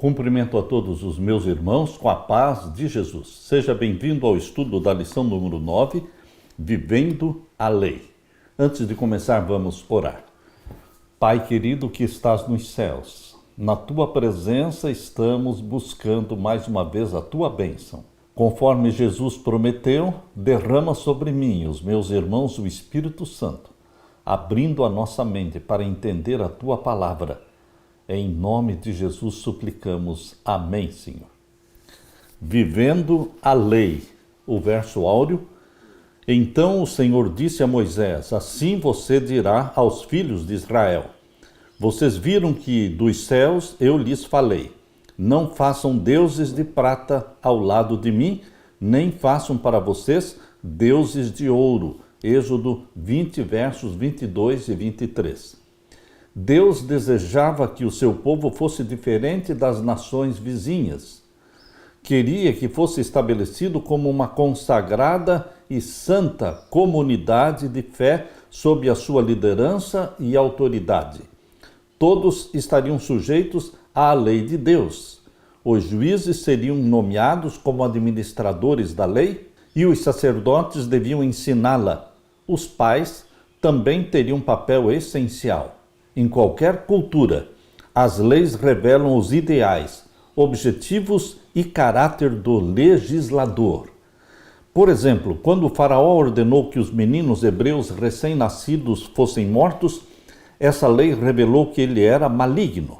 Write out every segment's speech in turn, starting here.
Cumprimento a todos os meus irmãos com a paz de Jesus. Seja bem-vindo ao estudo da lição número 9, Vivendo a Lei. Antes de começar, vamos orar. Pai querido que estás nos céus, na Tua presença estamos buscando mais uma vez a Tua bênção. Conforme Jesus prometeu, derrama sobre mim e os meus irmãos o Espírito Santo, abrindo a nossa mente para entender a Tua palavra. Em nome de Jesus suplicamos. Amém, Senhor. Vivendo a lei. O verso áureo. Então o Senhor disse a Moisés: assim você dirá aos filhos de Israel: vocês viram que dos céus eu lhes falei. Não façam deuses de prata ao lado de mim, nem façam para vocês deuses de ouro. Êxodo 20, versos 22 e 23. Deus desejava que o seu povo fosse diferente das nações vizinhas. Queria que fosse estabelecido como uma consagrada e santa comunidade de fé sob a sua liderança e autoridade. Todos estariam sujeitos à lei de Deus. Os juízes seriam nomeados como administradores da lei e os sacerdotes deviam ensiná-la. Os pais também teriam um papel essencial. Em qualquer cultura, as leis revelam os ideais, objetivos e caráter do legislador. Por exemplo, quando o faraó ordenou que os meninos hebreus recém-nascidos fossem mortos, essa lei revelou que ele era maligno.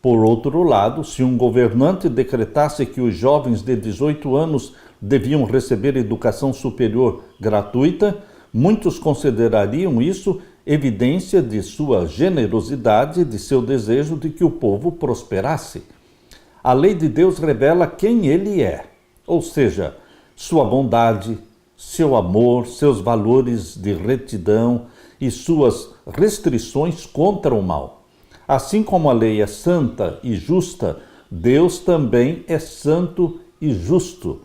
Por outro lado, se um governante decretasse que os jovens de 18 anos deviam receber educação superior gratuita, muitos considerariam isso evidência de sua generosidade e de seu desejo de que o povo prosperasse. A lei de Deus revela quem ele é, ou seja, sua bondade, seu amor, seus valores de retidão e suas restrições contra o mal. Assim como a lei é santa e justa, Deus também é santo e justo.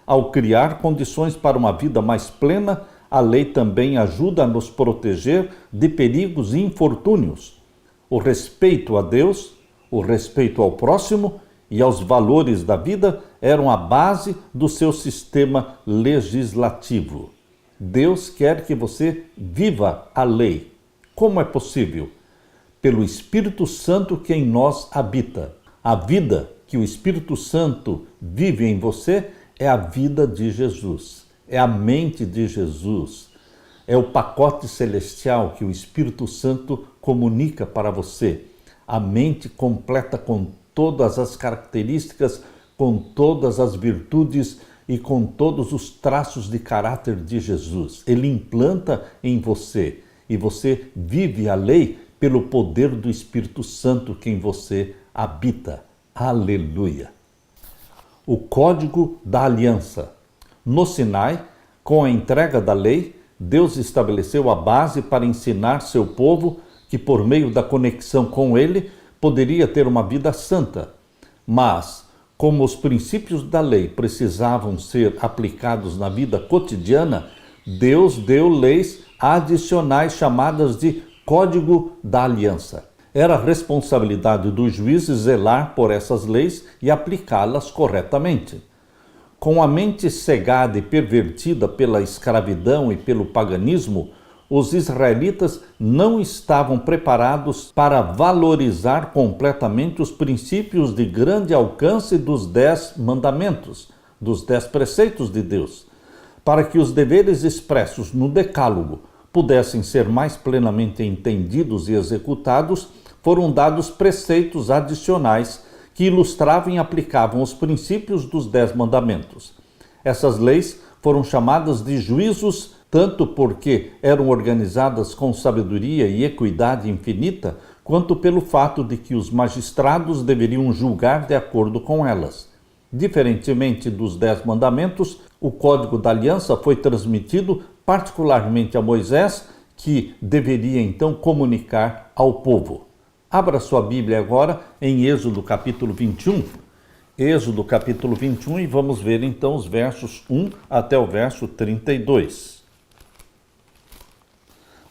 Ao criar condições para uma vida mais plena, a lei também ajuda a nos proteger de perigos e infortúnios. O respeito a Deus, o respeito ao próximo e aos valores da vida eram a base do seu sistema legislativo. Deus quer que você viva a lei. Como é possível? Pelo Espírito Santo que em nós habita. A vida que o Espírito Santo vive em você é a vida de Jesus. É a mente de Jesus, é o pacote celestial que o Espírito Santo comunica para você. A mente completa com todas as características, com todas as virtudes e com todos os traços de caráter de Jesus. Ele implanta em você e você vive a lei pelo poder do Espírito Santo que em você habita. Aleluia! O Código da Aliança. No Sinai, com a entrega da lei, Deus estabeleceu a base para ensinar seu povo que, por meio da conexão com ele, poderia ter uma vida santa. Mas, como os princípios da lei precisavam ser aplicados na vida cotidiana, Deus deu leis adicionais chamadas de Código da Aliança. Era responsabilidade dos juízes zelar por essas leis e aplicá-las corretamente. Com a mente cegada e pervertida pela escravidão e pelo paganismo, os israelitas não estavam preparados para valorizar completamente os princípios de grande alcance dos 10 mandamentos, dos 10 preceitos de Deus. Para que os deveres expressos no Decálogo pudessem ser mais plenamente entendidos e executados, foram dados preceitos adicionais que ilustravam e aplicavam os princípios dos 10 mandamentos. Essas leis foram chamadas de juízos, tanto porque eram organizadas com sabedoria e equidade infinita, quanto pelo fato de que os magistrados deveriam julgar de acordo com elas. Diferentemente dos 10 mandamentos, o Código da Aliança foi transmitido particularmente a Moisés, que deveria então comunicar ao povo. Abra sua Bíblia agora em Êxodo capítulo 21. Êxodo capítulo 21 e vamos ver então os versos 1 até o verso 32.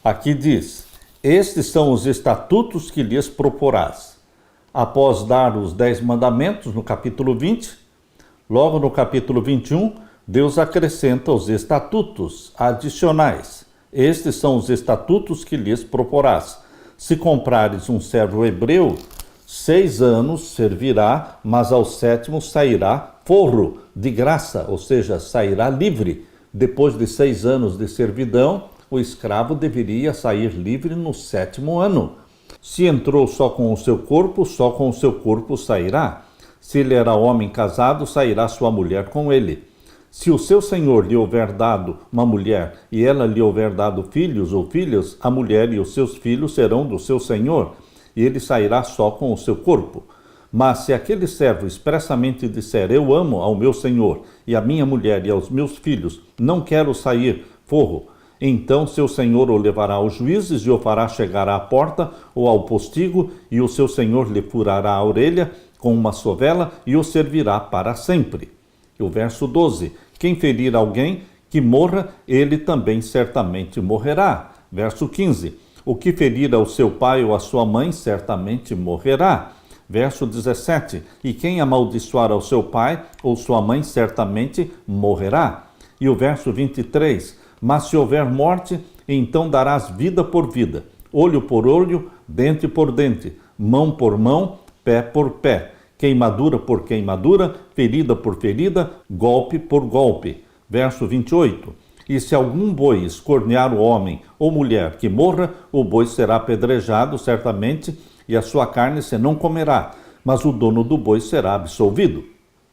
Aqui diz: estes são os estatutos que lhes proporás. Após dar os 10 mandamentos, no capítulo 20, logo no capítulo 21, Deus acrescenta os estatutos adicionais. Estes são os estatutos que lhes proporás. Se comprares um servo hebreu, 6 anos servirá, mas ao 7º sairá forro de graça, ou seja, sairá livre. Depois de 6 anos de servidão, o escravo deveria sair livre no 7º ano. Se entrou só com o seu corpo sairá. Se ele era homem casado, sairá sua mulher com ele. Se o seu senhor lhe houver dado uma mulher e ela lhe houver dado filhos ou filhas, a mulher e os seus filhos serão do seu senhor, e ele sairá só com o seu corpo. Mas se aquele servo expressamente disser, eu amo ao meu senhor e a minha mulher e aos meus filhos, não quero sair forro, então seu senhor o levará aos juízes e o fará chegar à porta ou ao postigo, e o seu senhor lhe furará a orelha com uma sovela e o servirá para sempre. E o verso 12, quem ferir alguém que morra, ele também certamente morrerá. Verso 15, o que ferir ao seu pai ou à sua mãe, certamente morrerá. Verso 17, e quem amaldiçoar ao seu pai ou sua mãe, certamente morrerá. E o verso 23, mas se houver morte, então darás vida por vida, olho por olho, dente por dente, mão por mão, pé por pé, queimadura por queimadura, ferida por ferida, golpe por golpe. Verso 28, e se algum boi escornear o homem ou mulher que morra, o boi será apedrejado certamente, e a sua carne se não comerá, mas o dono do boi será absolvido.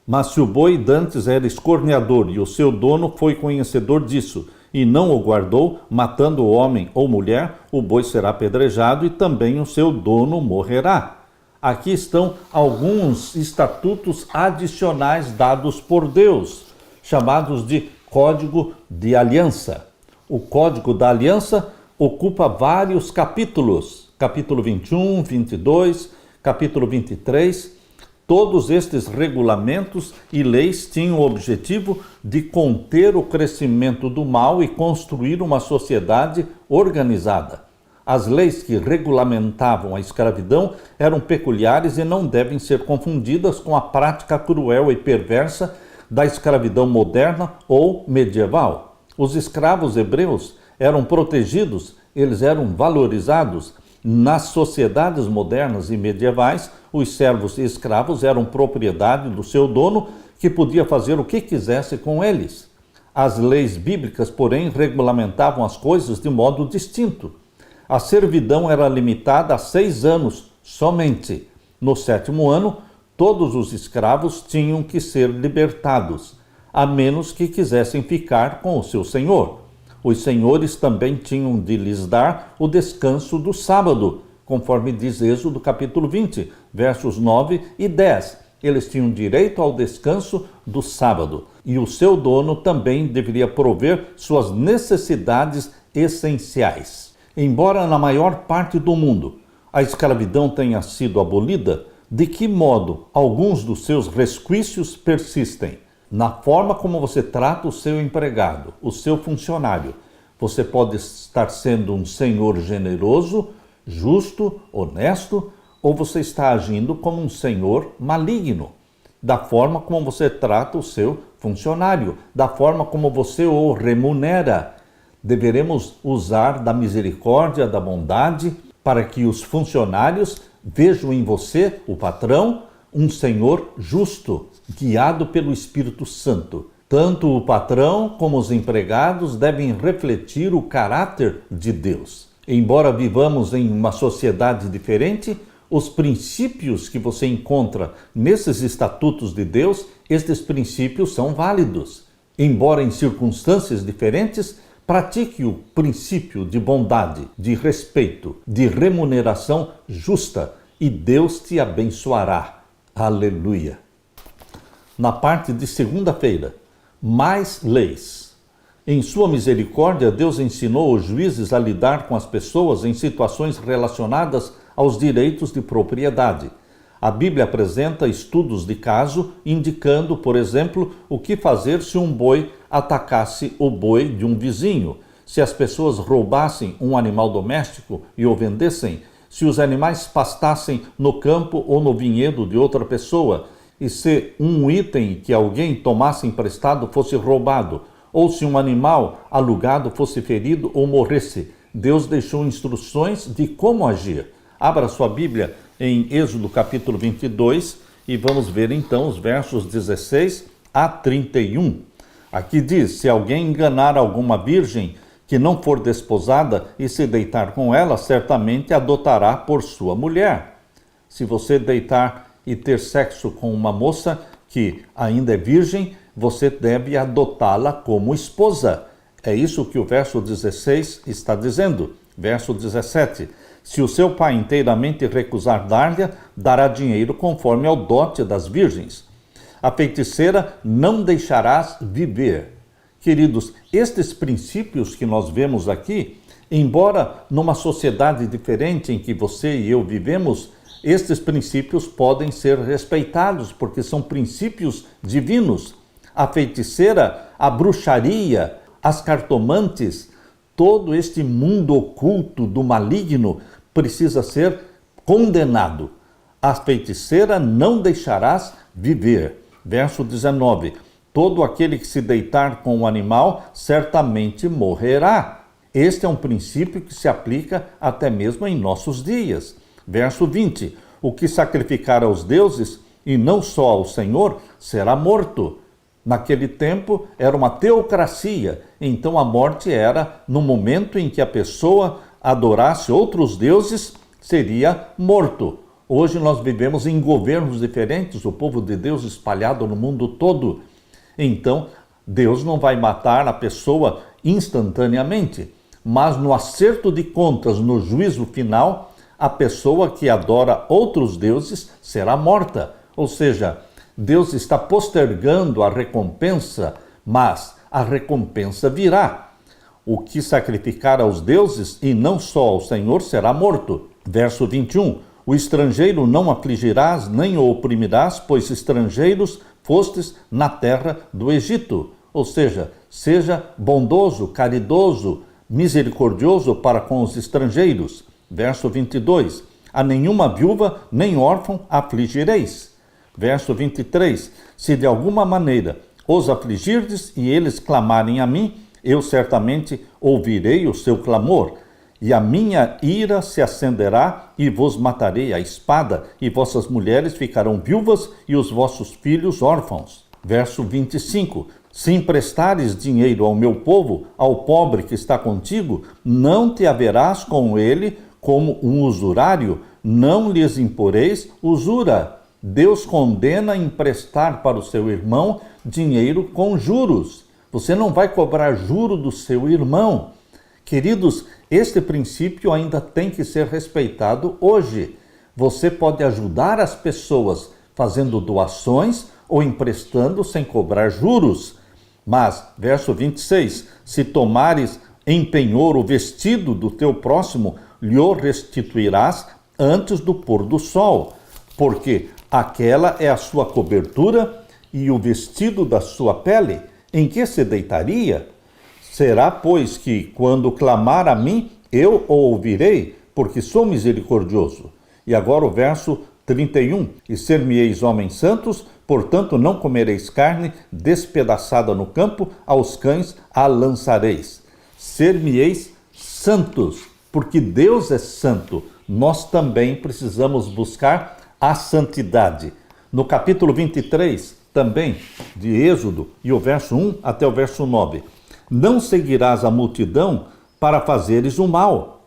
Mas se o boi dantes era escorneador e o seu dono foi conhecedor disso, e não o guardou, matando o homem ou mulher, o boi será apedrejado e também o seu dono morrerá. Aqui estão alguns estatutos adicionais dados por Deus, chamados de Código de Aliança. O Código da Aliança ocupa vários capítulos, capítulo 21, 22, capítulo 23. Todos estes regulamentos e leis tinham o objetivo de conter o crescimento do mal e construir uma sociedade organizada. As leis que regulamentavam a escravidão eram peculiares e não devem ser confundidas com a prática cruel e perversa da escravidão moderna ou medieval. Os escravos hebreus eram protegidos, eles eram valorizados. Nas sociedades modernas e medievais, os servos e escravos eram propriedade do seu dono, que podia fazer o que quisesse com eles. As leis bíblicas, porém, regulamentavam as coisas de modo distinto. A servidão era limitada a 6 anos somente. No 7º ano, todos os escravos tinham que ser libertados, a menos que quisessem ficar com o seu senhor. Os senhores também tinham de lhes dar o descanso do sábado, conforme diz Êxodo capítulo 20, versos 9 e 10. Eles tinham direito ao descanso do sábado, e o seu dono também deveria prover suas necessidades essenciais. Embora na maior parte do mundo a escravidão tenha sido abolida, de que modo alguns dos seus resquícios persistem? Na forma como você trata o seu empregado, o seu funcionário. Você pode estar sendo um senhor generoso, justo, honesto, ou você está agindo como um senhor maligno. Da forma como você trata o seu funcionário, da forma como você o remunera. Deveremos usar da misericórdia, da bondade, para que os funcionários vejam em você, o patrão, um senhor justo, guiado pelo Espírito Santo. Tanto o patrão como os empregados devem refletir o caráter de Deus. Embora vivamos em uma sociedade diferente, os princípios que você encontra nesses estatutos de Deus, estes princípios são válidos. Embora em circunstâncias diferentes, pratique o princípio de bondade, de respeito, de remuneração justa e Deus te abençoará. Aleluia! Na parte de segunda-feira, mais leis. Em sua misericórdia, Deus ensinou os juízes a lidar com as pessoas em situações relacionadas aos direitos de propriedade. A Bíblia apresenta estudos de caso, indicando, por exemplo, o que fazer se um boi atacasse o boi de um vizinho, se as pessoas roubassem um animal doméstico e o vendessem, se os animais pastassem no campo ou no vinhedo de outra pessoa, e se um item que alguém tomasse emprestado fosse roubado, ou se um animal alugado fosse ferido ou morresse, Deus deixou instruções de como agir. Abra sua Bíblia em Êxodo capítulo 22 e vamos ver então os versos 16 a 31. Aqui diz: se alguém enganar alguma virgem que não for desposada e se deitar com ela, certamente adotará por sua mulher. Se você deitar e ter sexo com uma moça que ainda é virgem, você deve adotá-la como esposa. É isso que o verso 16 está dizendo. Verso 17. Se o seu pai inteiramente recusar dar-lhe, dará dinheiro conforme ao dote das virgens. A feiticeira não deixarás viver. Queridos, estes princípios que nós vemos aqui, embora numa sociedade diferente em que você e eu vivemos, estes princípios podem ser respeitados, porque são princípios divinos. A feiticeira, a bruxaria, as cartomantes, todo este mundo oculto do maligno precisa ser condenado. A feiticeira não deixarás viver. Verso 19. Todo aquele que se deitar com um animal certamente morrerá. Este é um princípio que se aplica até mesmo em nossos dias. Verso 20. O que sacrificar aos deuses, e não só ao Senhor, será morto. Naquele tempo era uma teocracia, então a morte era no momento em que a pessoa adorasse outros deuses, seria morto. Hoje nós vivemos em governos diferentes, o povo de Deus espalhado no mundo todo. Então, Deus não vai matar a pessoa instantaneamente, mas no acerto de contas, no juízo final, a pessoa que adora outros deuses será morta. Ou seja, Deus está postergando a recompensa, mas a recompensa virá. O que sacrificar aos deuses, e não só ao Senhor, será morto. Verso 21. O estrangeiro não afligirás, nem o oprimirás, pois estrangeiros fostes na terra do Egito. Ou seja, seja bondoso, caridoso, misericordioso para com os estrangeiros. Verso 22. A nenhuma viúva nem órfão afligireis. Verso 23. Se de alguma maneira os afligirdes e eles clamarem a mim, eu certamente ouvirei o seu clamor. E a minha ira se acenderá e vos matarei a espada, e vossas mulheres ficarão viúvas e os vossos filhos órfãos. Verso 25. Se emprestares dinheiro ao meu povo, ao pobre que está contigo, não te haverás com ele como um usurário, não lhes imporeis usura. Deus condena emprestar para o seu irmão dinheiro com juros. Você não vai cobrar juro do seu irmão. Queridos, este princípio ainda tem que ser respeitado hoje. Você pode ajudar as pessoas fazendo doações ou emprestando sem cobrar juros. Mas, verso 26, se tomares em penhor o vestido do teu próximo, lhe o restituirás antes do pôr do sol, porque aquela é a sua cobertura e o vestido da sua pele, em que se deitaria? Será, pois, que, quando clamar a mim, eu o ouvirei, porque sou misericordioso. E agora o verso 31. E ser-me-eis homens santos, portanto não comereis carne despedaçada no campo, aos cães a lançareis. Ser-me-eis santos, porque Deus é santo. Nós também precisamos buscar a santidade. No capítulo 23, também, de Êxodo, e o verso 1 até o verso 9. Não seguirás a multidão para fazeres o mal,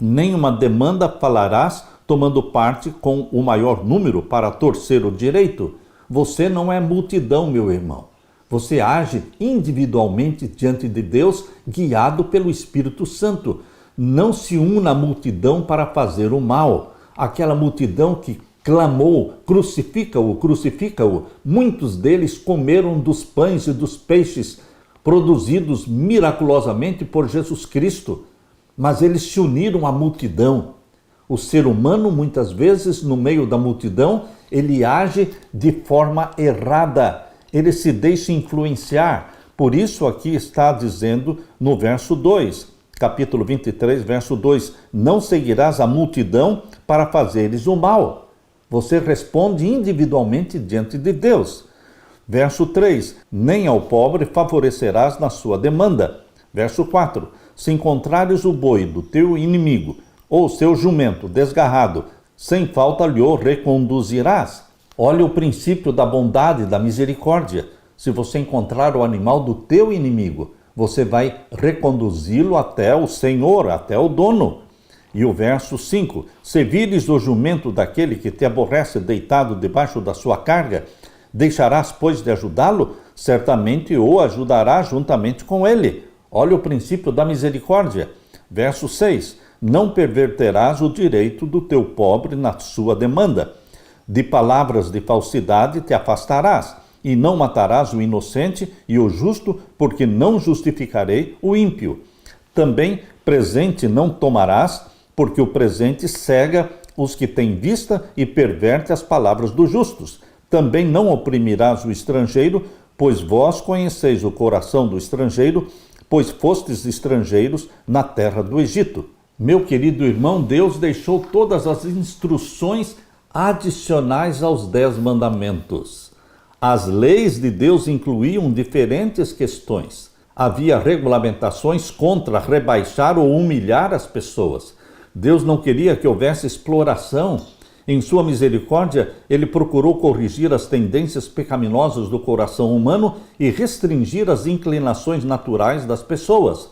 nem uma demanda falarás tomando parte com o maior número para torcer o direito. Você não é multidão, meu irmão. Você age individualmente diante de Deus, guiado pelo Espírito Santo. Não se una à multidão para fazer o mal. Aquela multidão que clamou, crucifica-o, crucifica-o. Muitos deles comeram dos pães e dos peixes produzidos miraculosamente por Jesus Cristo, mas eles se uniram à multidão. O ser humano, muitas vezes, no meio da multidão, ele age de forma errada, ele se deixa influenciar. Por isso aqui está dizendo no verso 2, capítulo 23, verso 2. Não seguirás a multidão para fazeres o mal. Você responde individualmente diante de Deus. Verso 3. Nem ao pobre favorecerás na sua demanda. Verso 4. Se encontrares o boi do teu inimigo, ou seu jumento desgarrado, sem falta lhe o reconduzirás. Olha o princípio da bondade e da misericórdia. Se você encontrar o animal do teu inimigo, você vai reconduzi-lo até o Senhor, até o dono. E o verso 5, se vires o jumento daquele que te aborrece deitado debaixo da sua carga, deixarás, pois, de ajudá-lo? Certamente o ajudarás juntamente com ele. Olha o princípio da misericórdia. Verso 6, não perverterás o direito do teu pobre na sua demanda. De palavras de falsidade te afastarás, e não matarás o inocente e o justo, porque não justificarei o ímpio. Também presente não tomarás, porque o presente cega os que têm vista e perverte as palavras dos justos. Também não oprimirás o estrangeiro, pois vós conheceis o coração do estrangeiro, pois fostes estrangeiros na terra do Egito. Meu querido irmão, Deus deixou todas as instruções adicionais aos 10 mandamentos. As leis de Deus incluíam diferentes questões. Havia regulamentações contra rebaixar ou humilhar as pessoas. Deus não queria que houvesse exploração. Em sua misericórdia, ele procurou corrigir as tendências pecaminosas do coração humano e restringir as inclinações naturais das pessoas.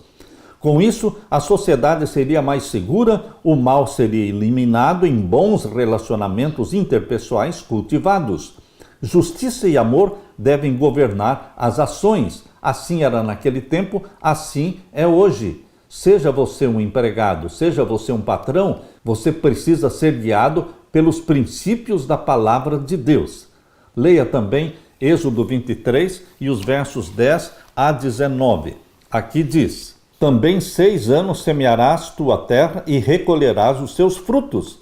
Com isso, a sociedade seria mais segura, o mal seria eliminado em bons relacionamentos interpessoais cultivados. Justiça e amor devem governar as ações. Assim era naquele tempo, assim é hoje. Seja você um empregado, seja você um patrão, você precisa ser guiado pelos princípios da palavra de Deus. Leia também Êxodo 23 e os versos 10 a 19. Aqui diz: também 6 anos semearás tua terra e recolherás os seus frutos.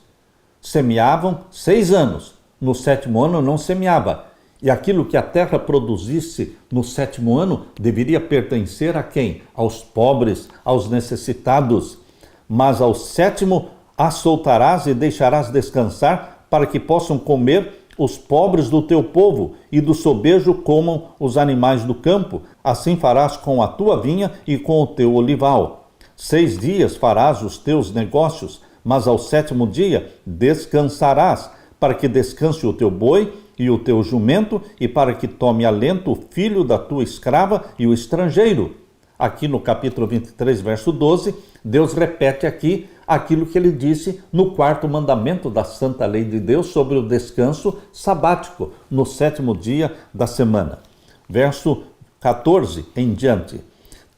Semeavam 6 anos, no 7º ano não semeava. E aquilo que a terra produzisse no 7º ano deveria pertencer a quem? Aos pobres, aos necessitados. Mas ao 7º a soltarás e deixarás descansar, para que possam comer os pobres do teu povo, e do sobejo comam os animais do campo. Assim farás com a tua vinha e com o teu olival. 6 dias farás os teus negócios, mas ao 7º dia descansarás, para que descanse o teu boi e o teu jumento, e para que tome alento o filho da tua escrava e o estrangeiro. Aqui no capítulo 23, verso 12, Deus repete aqui aquilo que ele disse no 4º mandamento da Santa Lei de Deus sobre o descanso sabático, no 7º dia da semana. Verso 14 em diante.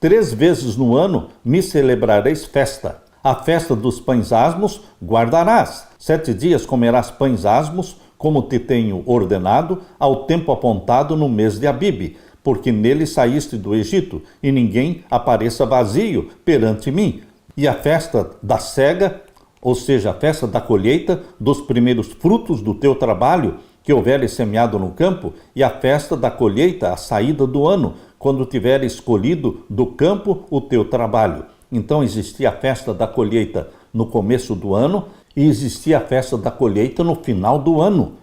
3 vezes no ano me celebrareis festa. A festa dos pães asmos guardarás. 7 dias comerás pães asmos, como te tenho ordenado, ao tempo apontado no mês de Abibe, porque nele saíste do Egito, e ninguém apareça vazio perante mim. E a festa da cega, ou seja, a festa da colheita dos primeiros frutos do teu trabalho, que houveres semeado no campo, e a festa da colheita, a saída do ano, quando tiveres colhido do campo o teu trabalho. Então existia a festa da colheita no começo do ano, e existia a festa da colheita no final do ano.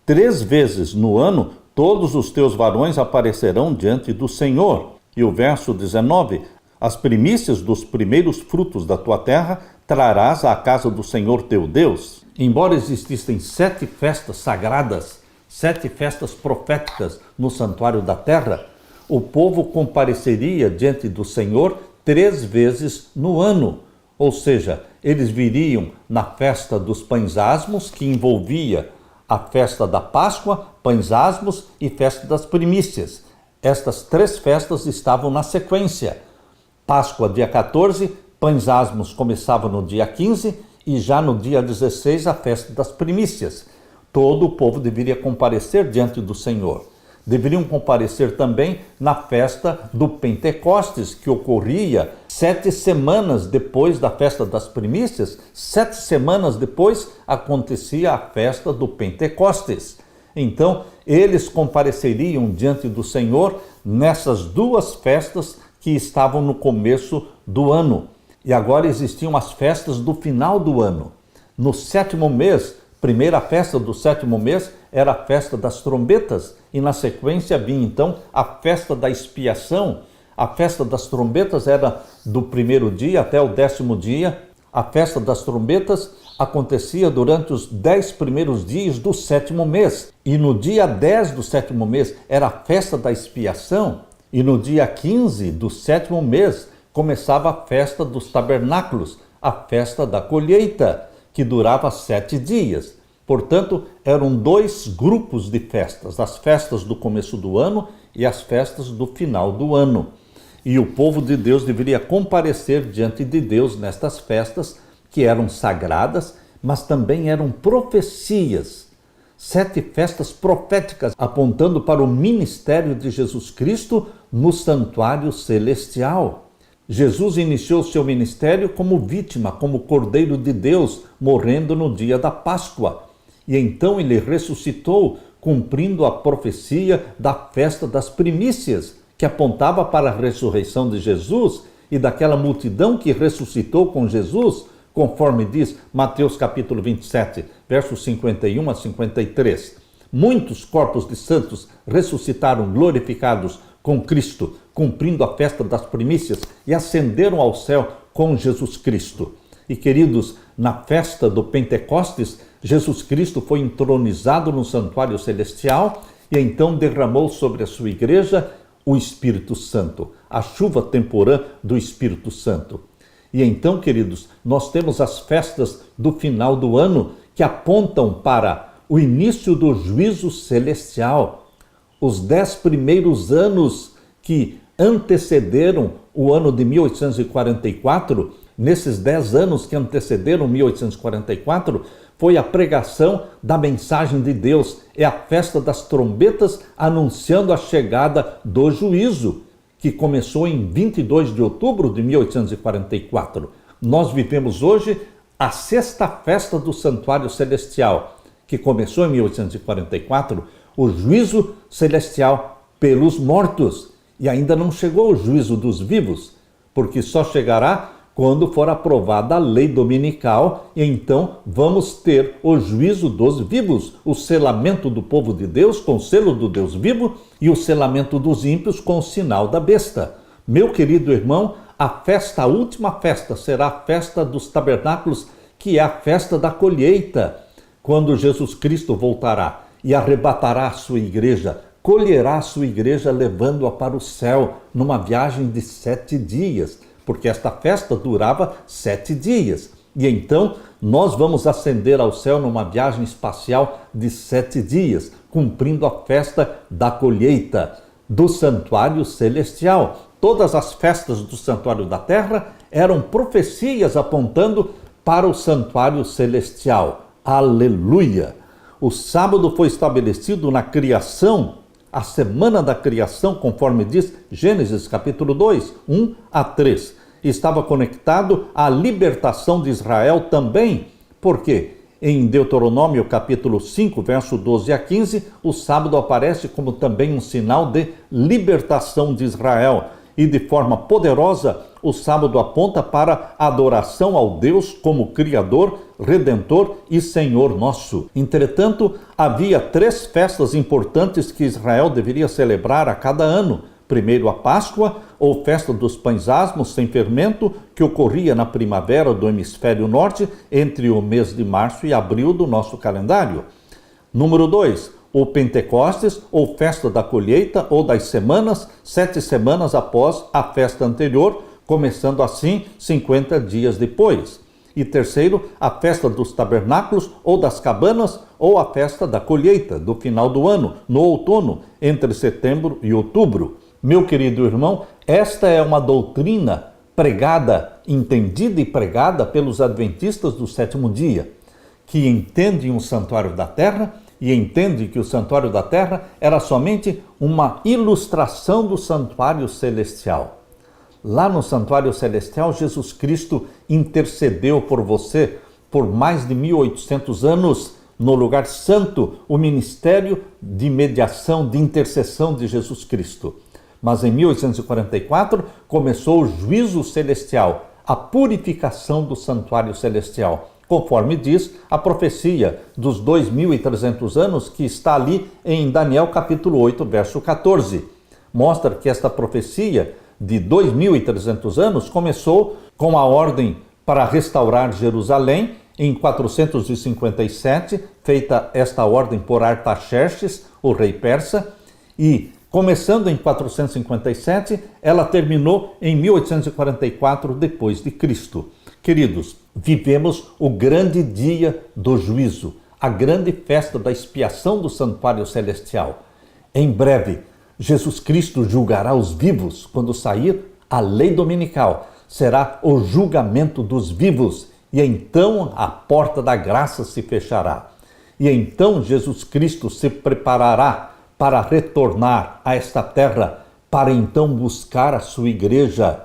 3 vezes no ano, todos os teus varões aparecerão diante do Senhor. E o verso 19, as primícias dos primeiros frutos da tua terra trarás à casa do Senhor teu Deus. Embora existissem 7 festas sagradas, 7 festas proféticas no santuário da terra, o povo compareceria diante do Senhor 3 vezes no ano. Ou seja, eles viriam na festa dos pães asmos, que envolvia a festa da Páscoa, pães asmos e festa das primícias. Estas 3 festas estavam na sequência. Páscoa dia 14, pães asmos começava no dia 15 e já no dia 16 a festa das primícias. Todo o povo deveria comparecer diante do Senhor. Deveriam comparecer também na festa do Pentecostes, que ocorria 7 semanas depois da festa das primícias. 7 semanas depois acontecia a festa do Pentecostes. Então, eles compareceriam diante do Senhor nessas 2 festas que estavam no começo do ano. E agora existiam as festas do final do ano. No 7º mês, primeira festa do 7º mês era a festa das trombetas, e na sequência vinha então a festa da expiação. A festa das trombetas era do 1º dia até o 10º dia. A festa das trombetas acontecia durante os 10 primeiros dias do 7º mês. E no dia 10 do 7º mês era a festa da expiação. E no dia 15 do 7º mês começava a festa dos tabernáculos, a festa da colheita, que durava 7 dias. Portanto, eram 2 grupos de festas, as festas do começo do ano e as festas do final do ano. E o povo de Deus deveria comparecer diante de Deus nestas festas, que eram sagradas, mas também eram profecias. 7 festas proféticas apontando para o ministério de Jesus Cristo no santuário celestial. Jesus iniciou seu ministério como vítima, como Cordeiro de Deus, morrendo no dia da Páscoa. E então ele ressuscitou, cumprindo a profecia da festa das primícias, que apontava para a ressurreição de Jesus e daquela multidão que ressuscitou com Jesus, conforme diz Mateus capítulo 27, versos 51 a 53. Muitos corpos de santos ressuscitaram glorificados com Cristo, cumprindo a festa das primícias, e ascenderam ao céu com Jesus Cristo. E queridos, na festa do Pentecostes, Jesus Cristo foi entronizado no santuário celestial e então derramou sobre a sua igreja o Espírito Santo, a chuva temporã do Espírito Santo. E então, queridos, nós temos as festas do final do ano que apontam para o início do juízo celestial. Os 10 primeiros anos que antecederam o ano de 1844, nesses 10 anos que antecederam 1844, foi a pregação da mensagem de Deus. É a festa das trombetas anunciando a chegada do juízo, que começou em 22 de outubro de 1844. Nós vivemos hoje a 6ª festa do Santuário Celestial, que começou em 1844, o juízo celestial pelos mortos. E ainda não chegou o juízo dos vivos, porque só chegará quando for aprovada a lei dominical, e então vamos ter o juízo dos vivos, o selamento do povo de Deus com o selo do Deus vivo e o selamento dos ímpios com o sinal da besta. Meu querido irmão, a última festa, será a festa dos tabernáculos, que é a festa da colheita, quando Jesus Cristo voltará e arrebatará a sua igreja, colherá a sua igreja levando-a para o céu numa viagem de 7 dias. Porque esta festa durava 7 dias. E então nós vamos ascender ao céu numa viagem espacial de 7 dias, cumprindo a festa da colheita do santuário celestial. Todas as festas do santuário da terra eram profecias apontando para o santuário celestial. Aleluia! O sábado foi estabelecido na criação, a semana da criação, conforme diz Gênesis capítulo 2, 1 a 3. Estava conectado à libertação de Israel também, porque em Deuteronômio capítulo 5, verso 12 a 15, o sábado aparece como também um sinal de libertação de Israel. E de forma poderosa, o sábado aponta para a adoração ao Deus como Criador, Redentor e Senhor nosso. Entretanto, havia 3 festas importantes que Israel deveria celebrar a cada ano. Primeiro, a Páscoa, ou festa dos pães asmos sem fermento, que ocorria na primavera do hemisfério norte, entre o mês de março e abril do nosso calendário. Número 2, o Pentecostes, ou festa da colheita, ou das semanas, 7 semanas após a festa anterior, começando assim 50 dias depois. E terceiro, a festa dos tabernáculos, ou das cabanas, ou a festa da colheita, do final do ano, no outono, entre setembro e outubro. Meu querido irmão, esta é uma doutrina pregada, entendida e pregada pelos adventistas do 7º dia, que entendem o santuário da terra e entendem que o santuário da terra era somente uma ilustração do santuário celestial. Lá no santuário celestial, Jesus Cristo intercedeu por você por mais de 1800 anos no lugar santo, o ministério de mediação, de intercessão de Jesus Cristo. Mas em 1844 começou o juízo celestial, a purificação do santuário celestial, conforme diz a profecia dos 2.300 anos que está ali em Daniel capítulo 8, verso 14. Mostra que esta profecia de 2.300 anos começou com a ordem para restaurar Jerusalém em 457, feita esta ordem por Artaxerxes, o rei persa, e começando em 457, ela terminou em 1844 depois de Cristo. Queridos, vivemos o grande dia do juízo, a grande festa da expiação do santuário celestial. Em breve, Jesus Cristo julgará os vivos quando sair a lei dominical. Será o julgamento dos vivos e então a porta da graça se fechará. E então Jesus Cristo se preparará para retornar a esta terra, para então buscar a sua igreja,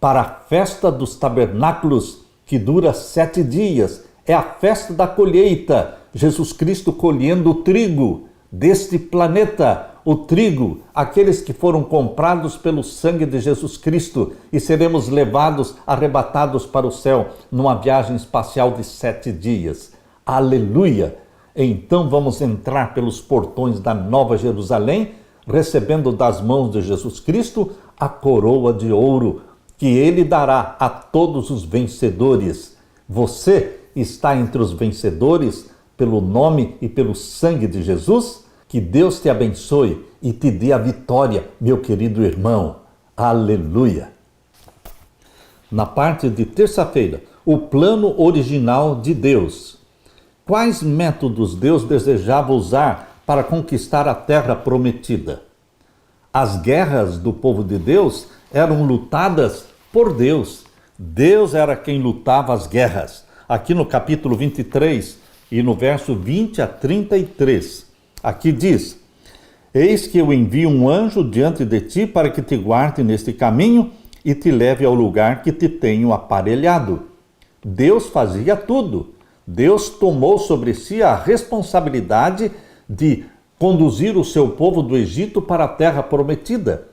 para a festa dos tabernáculos, que dura 7 dias. É a festa da colheita. Jesus Cristo colhendo o trigo deste planeta, o trigo, aqueles que foram comprados pelo sangue de Jesus Cristo, e seremos levados, arrebatados para o céu, numa viagem espacial de 7 dias. Aleluia! Então vamos entrar pelos portões da Nova Jerusalém, recebendo das mãos de Jesus Cristo a coroa de ouro, que ele dará a todos os vencedores. Você está entre os vencedores pelo nome e pelo sangue de Jesus? Que Deus te abençoe e te dê a vitória, meu querido irmão. Aleluia! Na parte de terça-feira, o plano original de Deus. Quais métodos Deus desejava usar para conquistar a terra prometida? As guerras do povo de Deus eram lutadas por Deus. Deus era quem lutava as guerras. Aqui no capítulo 23 e no verso 20 a 33, aqui diz: Eis que eu envio um anjo diante de ti para que te guarde neste caminho e te leve ao lugar que te tenho aparelhado. Deus fazia tudo. Deus tomou sobre si a responsabilidade de conduzir o seu povo do Egito para a terra prometida.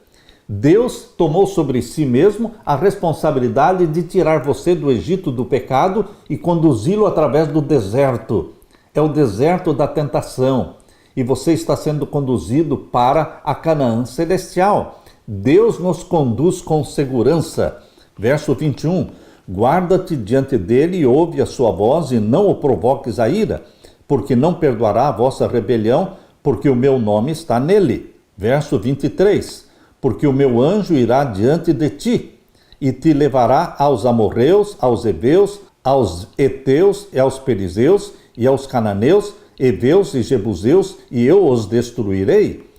Deus tomou sobre si mesmo a responsabilidade de tirar você do Egito do pecado e conduzi-lo através do deserto. É o deserto da tentação. E você está sendo conduzido para a Canaã celestial. Deus nos conduz com segurança. Verso 21. Guarda-te diante dele e ouve a sua voz e não o provoques a ira, porque não perdoará a vossa rebelião, porque o meu nome está nele. Verso 23. Porque o meu anjo irá diante de ti e te levará aos amorreus, aos heveus, aos heteus e aos perizeus e aos cananeus, heveus e jebuseus, e eu os destruirei.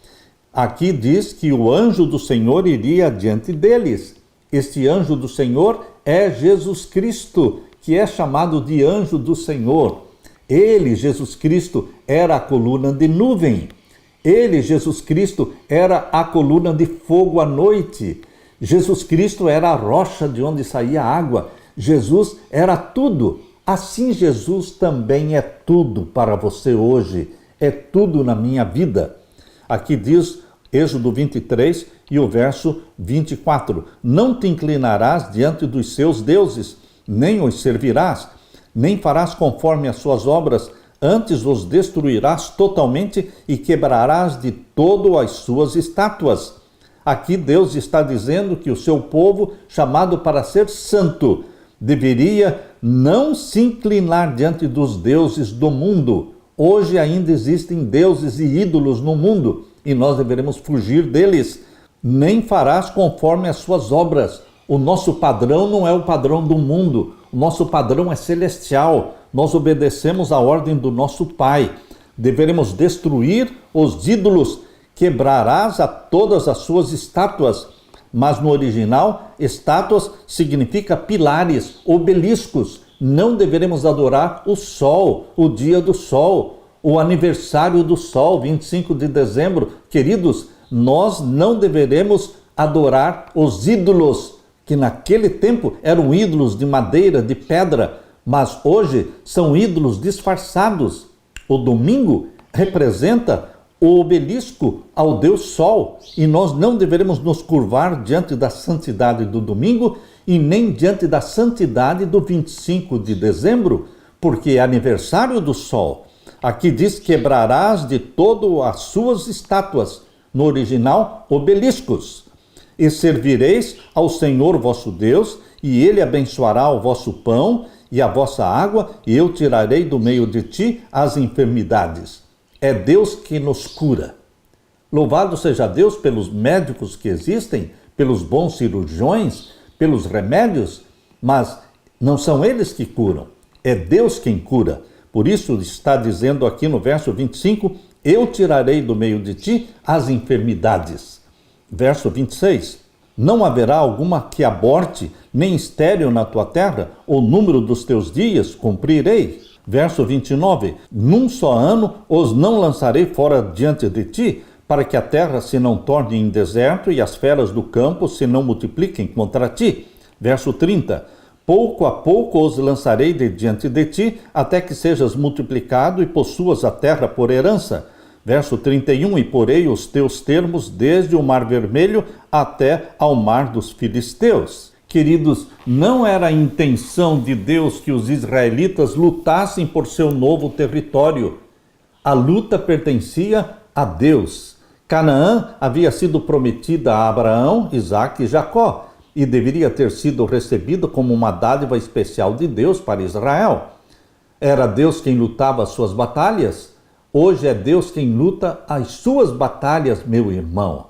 Aqui diz que o anjo do Senhor iria diante deles. Este anjo do Senhor é Jesus Cristo, que é chamado de anjo do Senhor. Ele, Jesus Cristo, era a coluna de nuvem. Ele, Jesus Cristo, era a coluna de fogo à noite. Jesus Cristo era a rocha de onde saía a água. Jesus era tudo. Assim Jesus também é tudo para você hoje. É tudo na minha vida. Aqui diz Êxodo 23 e o verso 24. Não te inclinarás diante dos seus deuses, nem os servirás, nem farás conforme as suas obras, antes os destruirás totalmente e quebrarás de todo as suas estátuas. Aqui Deus está dizendo que o seu povo, chamado para ser santo, deveria não se inclinar diante dos deuses do mundo. Hoje ainda existem deuses e ídolos no mundo e nós deveremos fugir deles. Nem farás conforme as suas obras. O nosso padrão não é o padrão do mundo. O nosso padrão é celestial. Nós obedecemos a ordem do nosso Pai. Deveremos destruir os ídolos. Quebrarás a todas as suas estátuas. Mas no original, estátuas significa pilares, obeliscos. Não deveremos adorar o sol, o dia do sol, o aniversário do sol, 25 de dezembro. Queridos, nós não deveremos adorar os ídolos, que naquele tempo eram ídolos de madeira, de pedra, mas hoje são ídolos disfarçados. O domingo representa o obelisco ao Deus Sol, e nós não deveremos nos curvar diante da santidade do domingo e nem diante da santidade do 25 de dezembro, porque é aniversário do sol. Aqui diz: quebrarás de todo as suas estátuas, no original, obeliscos, e servireis ao Senhor vosso Deus, e ele abençoará o vosso pão e a vossa água, e eu tirarei do meio de ti as enfermidades. É Deus que nos cura. Louvado seja Deus pelos médicos que existem, pelos bons cirurgiões, pelos remédios, mas não são eles que curam, é Deus quem cura. Por isso está dizendo aqui no verso 25, eu tirarei do meio de ti as enfermidades. Verso 26, não haverá alguma que aborte, nem estéril na tua terra, o número dos teus dias cumprirei. Verso 29, num só ano os não lançarei fora diante de ti, para que a terra se não torne em deserto e as feras do campo se não multipliquem contra ti. Verso 30, pouco a pouco os lançarei de diante de ti, até que sejas multiplicado e possuas a terra por herança. Verso 31, e porei os teus termos desde o mar vermelho até ao mar dos filisteus. Queridos, não era a intenção de Deus que os israelitas lutassem por seu novo território. A luta pertencia a Deus. Canaã havia sido prometida a Abraão, Isaque e Jacó, e deveria ter sido recebido como uma dádiva especial de Deus para Israel. Era Deus quem lutava as suas batalhas. Hoje é Deus quem luta as suas batalhas, meu irmão.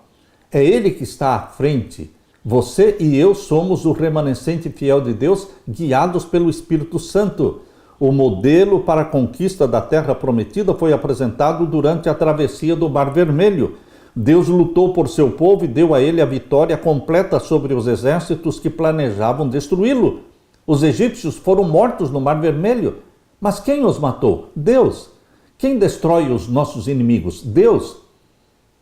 É Ele que está à frente. Você e eu somos o remanescente fiel de Deus, guiados pelo Espírito Santo. O modelo para a conquista da terra prometida foi apresentado durante a travessia do Mar Vermelho. Deus lutou por seu povo e deu a ele a vitória completa sobre os exércitos que planejavam destruí-lo. Os egípcios foram mortos no Mar Vermelho. Mas quem os matou? Deus. Quem destrói os nossos inimigos? Deus.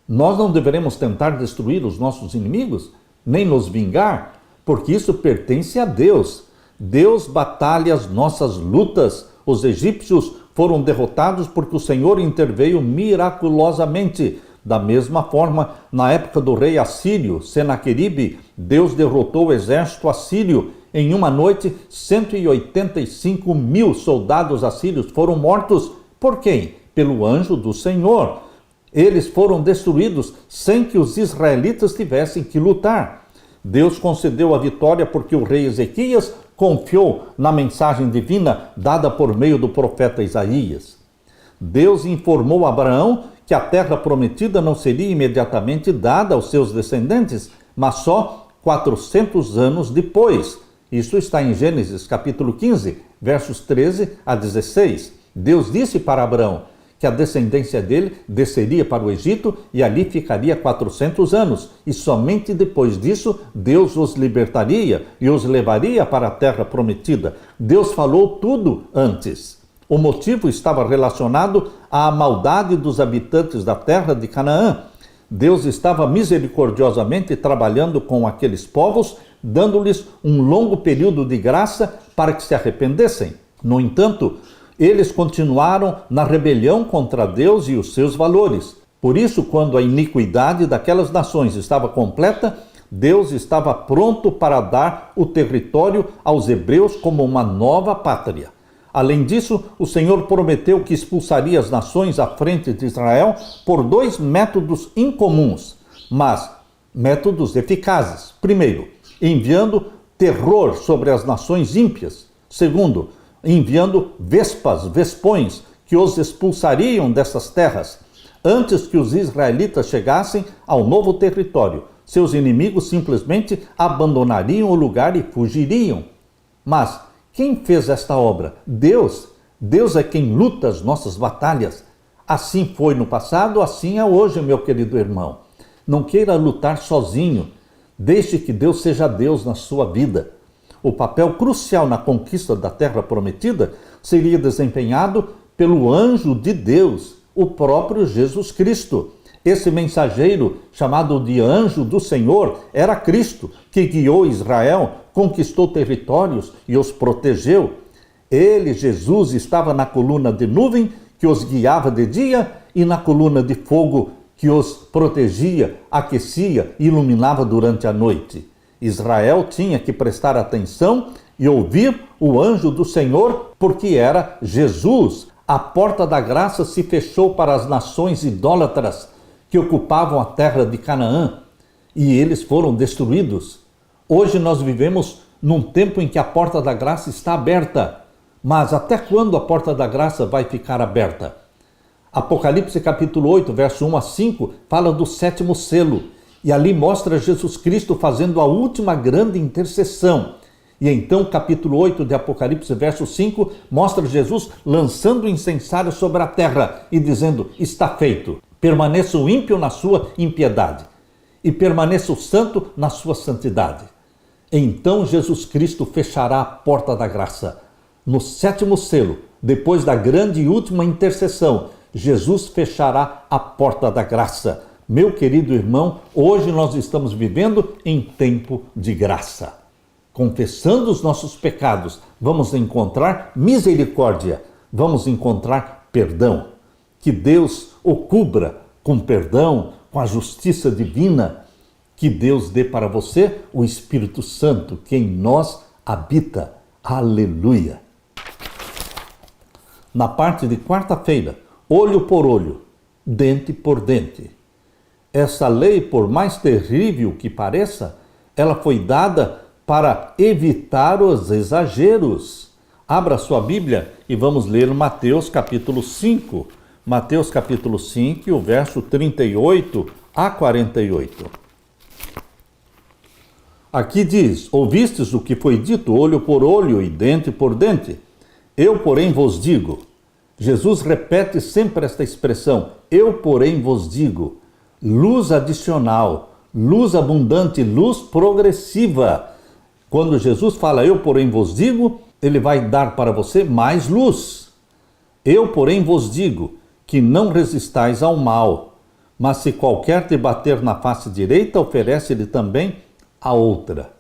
Nós não deveremos tentar destruir os nossos inimigos, nem nos vingar, porque isso pertence a Deus. Deus batalha as nossas lutas. Os egípcios foram derrotados porque o Senhor interveio miraculosamente. Da mesma forma, na época do rei assírio, Senaqueribe, Deus derrotou o exército assírio. Em uma noite, 185 mil soldados assírios foram mortos. Por quem? Pelo anjo do Senhor. Eles foram destruídos sem que os israelitas tivessem que lutar. Deus concedeu a vitória porque o rei Ezequias confiou na mensagem divina dada por meio do profeta Isaías. Deus informou a Abraão que a terra prometida não seria imediatamente dada aos seus descendentes, mas só 400 anos depois. Isso está em Gênesis capítulo 15, versos 13 a 16. Deus disse para Abraão que a descendência dele desceria para o Egito e ali ficaria 400 anos. E somente depois disso, Deus os libertaria e os levaria para a terra prometida. Deus falou tudo antes. O motivo estava relacionado à maldade dos habitantes da terra de Canaã. Deus estava misericordiosamente trabalhando com aqueles povos, dando-lhes um longo período de graça para que se arrependessem. No entanto, eles continuaram na rebelião contra Deus e os seus valores. Por isso, quando a iniquidade daquelas nações estava completa, Deus estava pronto para dar o território aos hebreus como uma nova pátria. Além disso, o Senhor prometeu que expulsaria as nações à frente de Israel por dois métodos incomuns, mas métodos eficazes. Primeiro, enviando terror sobre as nações ímpias. Segundo, enviando vespões, que os expulsariam dessas terras. Antes que os israelitas chegassem ao novo território, seus inimigos simplesmente abandonariam o lugar e fugiriam. Mas quem fez esta obra? Deus. Deus é quem luta as nossas batalhas. Assim foi no passado, assim é hoje, meu querido irmão. Não queira lutar sozinho. Deixe que Deus seja Deus na sua vida. O papel crucial na conquista da terra prometida seria desempenhado pelo anjo de Deus, o próprio Jesus Cristo. Esse mensageiro, chamado de anjo do Senhor, era Cristo, que guiou Israel, conquistou territórios e os protegeu. Ele, Jesus, estava na coluna de nuvem que os guiava de dia e na coluna de fogo que os protegia, aquecia e iluminava durante a noite. Israel tinha que prestar atenção e ouvir o anjo do Senhor, porque era Jesus. A porta da graça se fechou para as nações idólatras que ocupavam a terra de Canaã, e eles foram destruídos. Hoje nós vivemos num tempo em que a porta da graça está aberta. Mas até quando a porta da graça vai ficar aberta? Apocalipse capítulo 8, verso 1 a 5, fala do 7º selo. E ali mostra Jesus Cristo fazendo a última grande intercessão. E então, capítulo 8 de Apocalipse, verso 5, mostra Jesus lançando o incensário sobre a terra e dizendo: está feito. Permaneça o ímpio na sua impiedade e permaneça o santo na sua santidade. Então Jesus Cristo fechará a porta da graça. No 7º selo, depois da grande e última intercessão, Jesus fechará a porta da graça. Meu querido irmão, hoje nós estamos vivendo em tempo de graça. Confessando os nossos pecados, vamos encontrar misericórdia, vamos encontrar perdão. Que Deus o cubra com perdão, com a justiça divina. Que Deus dê para você o Espírito Santo que em nós habita. Aleluia! Na parte de quarta-feira, olho por olho, dente por dente. Essa lei, por mais terrível que pareça, ela foi dada para evitar os exageros. Abra sua Bíblia e vamos ler Mateus capítulo 5. Mateus capítulo 5, o verso 38 a 48. Aqui diz: ouvistes o que foi dito, olho por olho e dente por dente? Eu, porém, vos digo. Jesus repete sempre esta expressão, eu, porém, vos digo. Luz adicional, luz abundante, luz progressiva. Quando Jesus fala, eu, porém, vos digo, ele vai dar para você mais luz. Eu, porém, vos digo que não resistais ao mal, mas se qualquer te bater na face direita, oferece-lhe também a outra.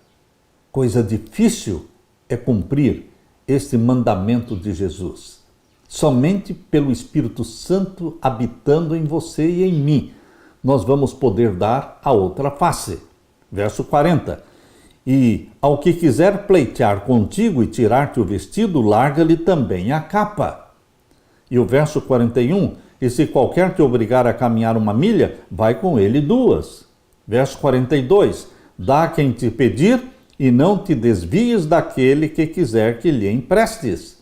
Coisa difícil é cumprir este mandamento de Jesus. Somente pelo Espírito Santo habitando em você e em mim, nós vamos poder dar a outra face. Verso 40. E ao que quiser pleitear contigo e tirar-te o vestido, larga-lhe também a capa. E o verso 41. E se qualquer te obrigar a caminhar 1 milha, vai com ele 2. Verso 42. Dá a quem te pedir e não te desvies daquele que quiser que lhe emprestes.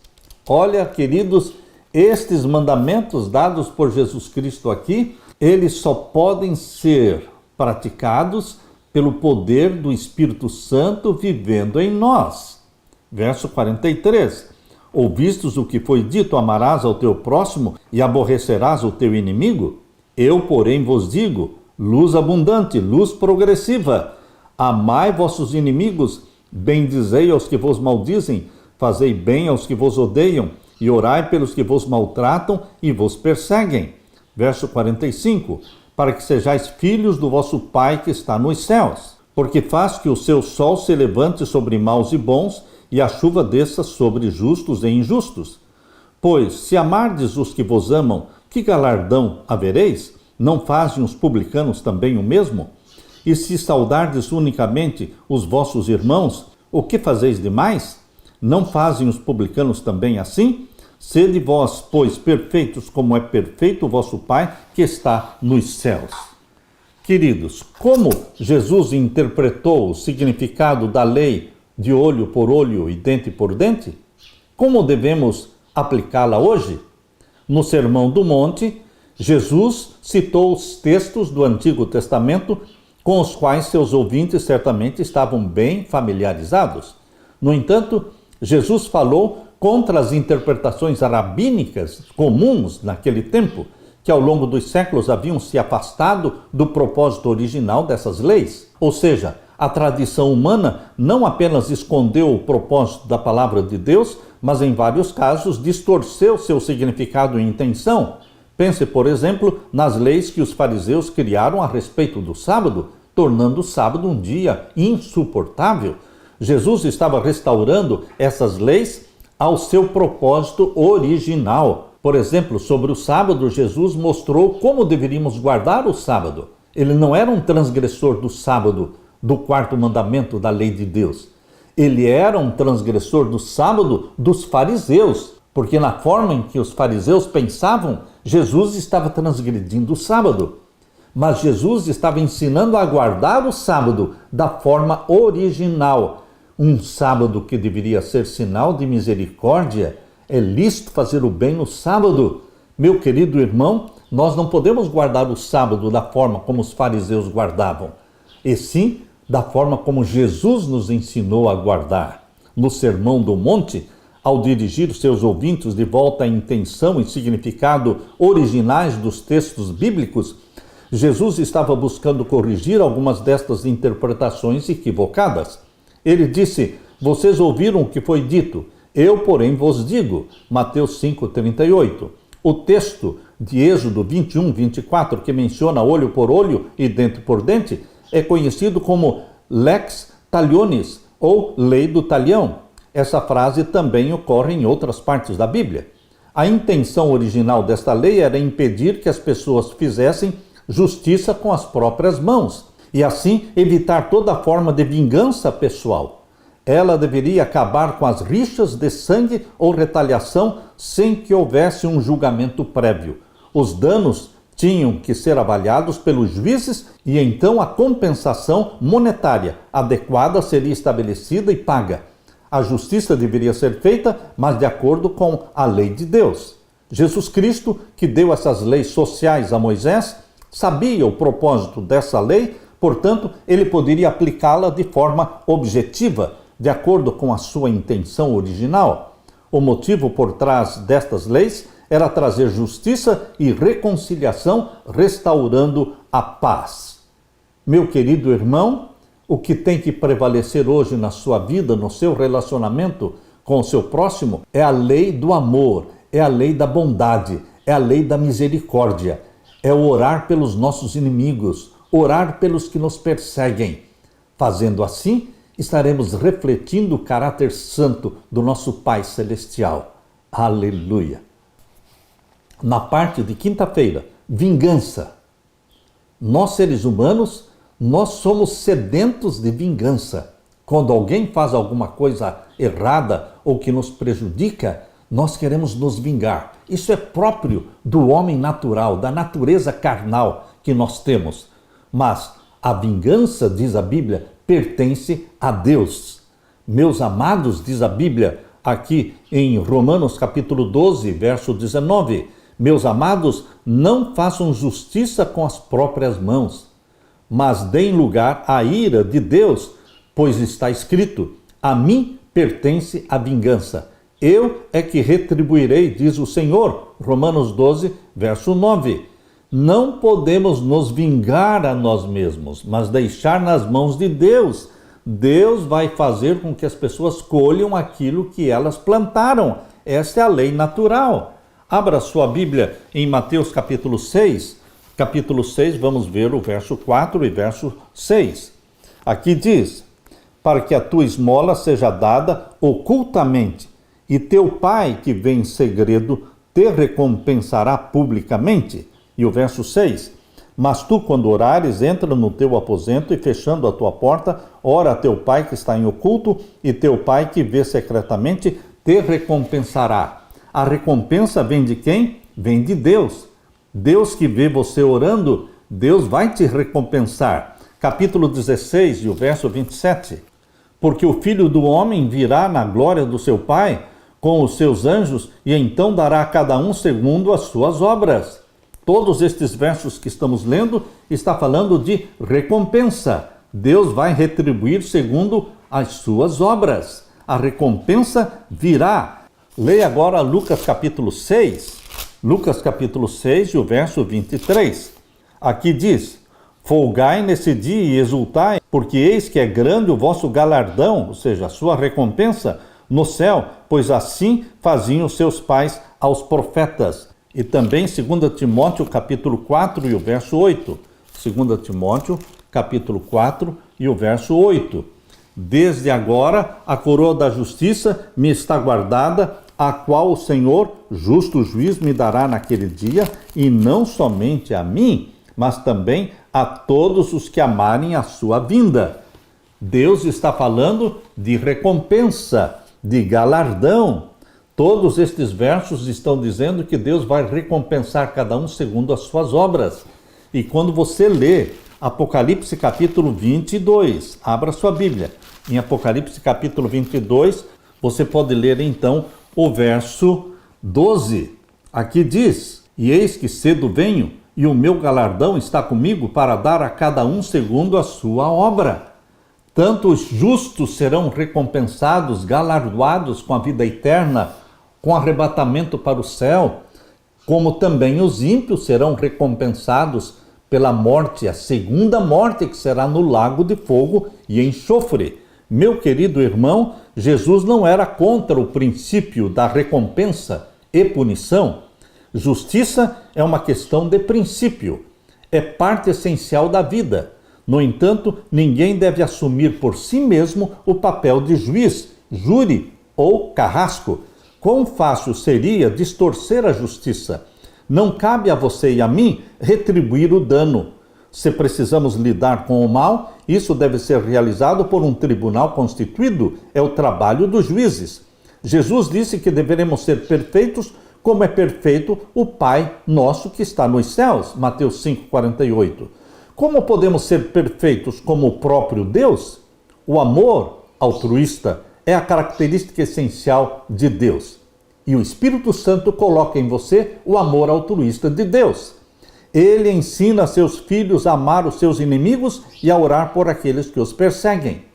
Olha, queridos, estes mandamentos dados por Jesus Cristo aqui, eles só podem ser praticados pelo poder do Espírito Santo vivendo em nós. Verso 43. Ouvistes o que foi dito, amarás ao teu próximo e aborrecerás o teu inimigo? Eu, porém, vos digo, luz abundante, luz progressiva. Amai vossos inimigos, bendizei aos que vos maldizem, fazei bem aos que vos odeiam, e orai pelos que vos maltratam e vos perseguem. Verso 45. Para que sejais filhos do vosso Pai que está nos céus, porque faz que o seu sol se levante sobre maus e bons, e a chuva desça sobre justos e injustos. Pois, se amardes os que vos amam, que galardão havereis? Não fazem os publicanos também o mesmo? E se saudardes unicamente os vossos irmãos, o que fazeis demais? Não fazem os publicanos também assim? Sede vós, pois, perfeitos como é perfeito o vosso Pai que está nos céus. Queridos, como Jesus interpretou o significado da lei de olho por olho e dente por dente? Como devemos aplicá-la hoje? No Sermão do Monte, Jesus citou os textos do Antigo Testamento com os quais seus ouvintes certamente estavam bem familiarizados. No entanto, Jesus falou contra as interpretações rabínicas comuns naquele tempo, que ao longo dos séculos haviam se afastado do propósito original dessas leis. Ou seja, a tradição humana não apenas escondeu o propósito da palavra de Deus, mas em vários casos distorceu seu significado e intenção. Pense, por exemplo, nas leis que os fariseus criaram a respeito do sábado, tornando o sábado um dia insuportável. Jesus estava restaurando essas leis ao seu propósito original. Por exemplo, sobre o sábado, Jesus mostrou como deveríamos guardar o sábado. Ele não era um transgressor do sábado, do quarto mandamento da lei de Deus. Ele era um transgressor do sábado dos fariseus, porque na forma em que os fariseus pensavam, Jesus estava transgredindo o sábado. Mas Jesus estava ensinando a guardar o sábado da forma original. Um sábado que deveria ser sinal de misericórdia. É lícito fazer o bem no sábado. Meu querido irmão, nós não podemos guardar o sábado da forma como os fariseus guardavam, e sim da forma como Jesus nos ensinou a guardar. No Sermão do Monte, ao dirigir seus ouvintes de volta à intenção e significado originais dos textos bíblicos, Jesus estava buscando corrigir algumas destas interpretações equivocadas. Ele disse: vocês ouviram o que foi dito, eu, porém, vos digo. Mateus 5,38. O texto de Êxodo 21, 24, que menciona olho por olho e dente por dente, é conhecido como lex talionis, ou lei do talião. Essa frase também ocorre em outras partes da Bíblia. A intenção original desta lei era impedir que as pessoas fizessem justiça com as próprias mãos, e assim evitar toda forma de vingança pessoal. Ela deveria acabar com as rixas de sangue ou retaliação sem que houvesse um julgamento prévio. Os danos tinham que ser avaliados pelos juízes e então a compensação monetária adequada seria estabelecida e paga. A justiça deveria ser feita, mas de acordo com a lei de Deus. Jesus Cristo, que deu essas leis sociais a Moisés, sabia o propósito dessa lei, portanto, ele poderia aplicá-la de forma objetiva, de acordo com a sua intenção original. O motivo por trás destas leis era trazer justiça e reconciliação, restaurando a paz. Meu querido irmão, o que tem que prevalecer hoje na sua vida, no seu relacionamento com o seu próximo, é a lei do amor, é a lei da bondade, é a lei da misericórdia, é o orar pelos nossos inimigos, orar pelos que nos perseguem. Fazendo assim, estaremos refletindo o caráter santo do nosso Pai Celestial. Aleluia! Na parte de quinta-feira, vingança. Nós, seres humanos, nós somos sedentos de vingança. Quando alguém faz alguma coisa errada ou que nos prejudica, nós queremos nos vingar. Isso é próprio do homem natural, da natureza carnal que nós temos. Mas a vingança, diz a Bíblia, pertence a Deus. Meus amados, diz a Bíblia aqui em Romanos capítulo 12, verso 19, meus amados, não façam justiça com as próprias mãos, mas deem lugar à ira de Deus, pois está escrito: a mim pertence a vingança, eu é que retribuirei, diz o Senhor. Romanos 12, verso 9. Não podemos nos vingar a nós mesmos, mas deixar nas mãos de Deus. Deus vai fazer com que as pessoas colham aquilo que elas plantaram. Essa é a lei natural. Abra sua Bíblia em Mateus capítulo 6. Capítulo 6, vamos ver o verso 4 e verso 6. Aqui diz: para que a tua esmola seja dada ocultamente, e teu pai que vem em segredo te recompensará publicamente. E o verso 6, mas tu, quando orares, entra no teu aposento e, fechando a tua porta, ora a teu pai que está em oculto, e teu pai que vê secretamente te recompensará. A recompensa vem de quem? Vem de Deus. Deus que vê você orando, Deus vai te recompensar. Capítulo 16 e o verso 27. Porque o Filho do Homem virá na glória do seu Pai com os seus anjos, e então dará a cada um segundo as suas obras. Todos estes versos que estamos lendo está falando de recompensa. Deus vai retribuir segundo as suas obras. A recompensa virá. Leia agora Lucas capítulo 6. Lucas capítulo 6 e o verso 23. Aqui diz: folgai nesse dia e exultai, porque eis que é grande o vosso galardão, ou seja, a sua recompensa, no céu, pois assim faziam os seus pais aos profetas. E também 2 Timóteo capítulo 4 e o verso 8. 2 Timóteo capítulo 4 e o verso 8. Desde agora a coroa da justiça me está guardada, a qual o Senhor, justo juiz, me dará naquele dia, e não somente a mim, mas também a todos os que amarem a sua vinda. Deus está falando de recompensa, de galardão. Todos estes versos estão dizendo que Deus vai recompensar cada um segundo as suas obras. E quando você lê Apocalipse capítulo 22, abra sua Bíblia. Em Apocalipse capítulo 22, você pode ler então o verso 12. Aqui diz: e eis que cedo venho, e o meu galardão está comigo para dar a cada um segundo a sua obra. Tanto os justos serão recompensados, galardoados com a vida eterna, com arrebatamento para o céu, como também os ímpios serão recompensados pela morte, a segunda morte, que será no lago de fogo e enxofre. Meu querido irmão, Jesus não era contra o princípio da recompensa e punição. Justiça é uma questão de princípio, é parte essencial da vida. No entanto, ninguém deve assumir por si mesmo o papel de juiz, júri ou carrasco. Quão fácil seria distorcer a justiça. Não cabe a você e a mim retribuir o dano. Se precisamos lidar com o mal, isso deve ser realizado por um tribunal constituído, é o trabalho dos juízes. Jesus disse que deveremos ser perfeitos como é perfeito o Pai nosso que está nos céus, Mateus 5,48. Como podemos ser perfeitos como o próprio Deus? O amor altruísta é a característica essencial de Deus. E o Espírito Santo coloca em você o amor altruísta de Deus. Ele ensina seus filhos a amar os seus inimigos e a orar por aqueles que os perseguem.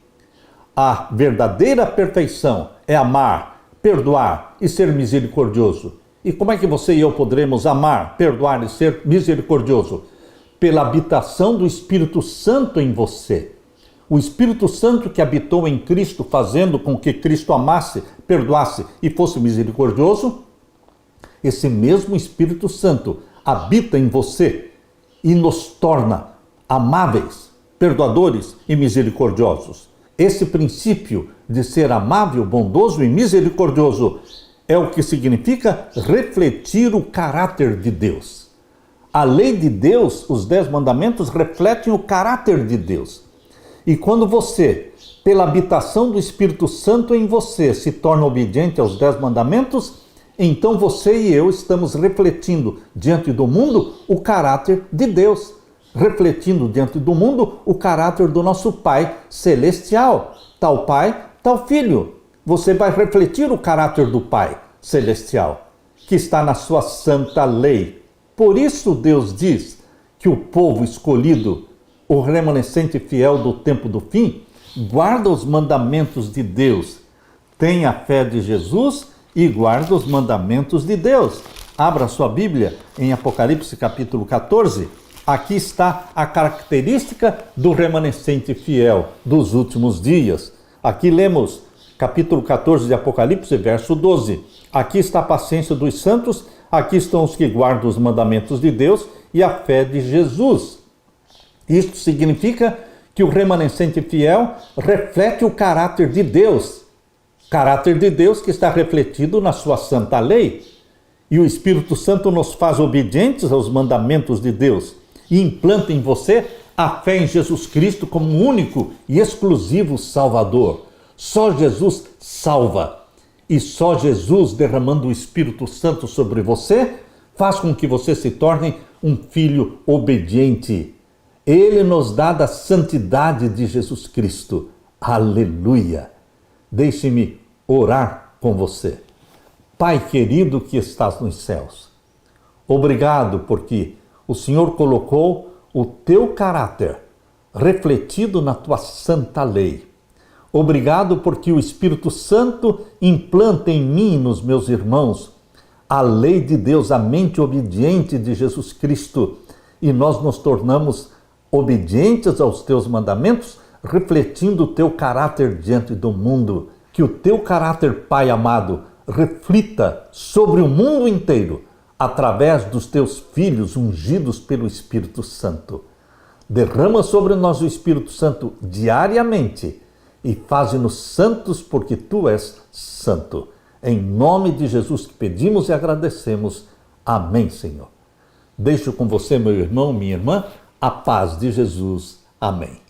A verdadeira perfeição é amar, perdoar e ser misericordioso. E como é que você e eu poderemos amar, perdoar e ser misericordioso? Pela habitação do Espírito Santo em você. O Espírito Santo que habitou em Cristo, fazendo com que Cristo amasse, perdoasse e fosse misericordioso, esse mesmo Espírito Santo habita em você e nos torna amáveis, perdoadores e misericordiosos. Esse princípio de ser amável, bondoso e misericordioso é o que significa refletir o caráter de Deus. A lei de Deus, os 10 mandamentos, refletem o caráter de Deus. E quando você, pela habitação do Espírito Santo em você, se torna obediente aos 10 mandamentos, então você e eu estamos refletindo diante do mundo o caráter de Deus. Refletindo diante do mundo o caráter do nosso Pai Celestial. Tal Pai, tal Filho. Você vai refletir o caráter do Pai Celestial, que está na sua santa lei. Por isso Deus diz que o povo escolhido, o remanescente fiel do tempo do fim, guarda os mandamentos de Deus, tem a fé de Jesus e guarda os mandamentos de Deus. Abra sua Bíblia em Apocalipse capítulo 14. Aqui está a característica do remanescente fiel dos últimos dias. Aqui lemos capítulo 14 de Apocalipse, verso 12. Aqui está a paciência dos santos, aqui estão os que guardam os mandamentos de Deus e a fé de Jesus. Isto significa que o remanescente fiel reflete o caráter de Deus. Caráter de Deus que está refletido na sua santa lei. E o Espírito Santo nos faz obedientes aos mandamentos de Deus e implanta em você a fé em Jesus Cristo como único e exclusivo Salvador. Só Jesus salva. E só Jesus, derramando o Espírito Santo sobre você, faz com que você se torne um filho obediente. Ele nos dá da santidade de Jesus Cristo. Aleluia! Deixe-me orar com você. Pai querido que estás nos céus, obrigado porque o Senhor colocou o teu caráter refletido na tua santa lei. Obrigado porque o Espírito Santo implanta em mim e nos meus irmãos a lei de Deus, a mente obediente de Jesus Cristo, e nós nos tornamos obedientes aos teus mandamentos, refletindo o teu caráter diante do mundo. Que o teu caráter, Pai amado, reflita sobre o mundo inteiro através dos teus filhos ungidos pelo Espírito Santo. Derrama sobre nós o Espírito Santo diariamente e faze-nos santos porque tu és santo. Em nome de Jesus que pedimos e agradecemos. Amém, Senhor. Deixo com você, meu irmão, minha irmã, a paz de Jesus. Amém.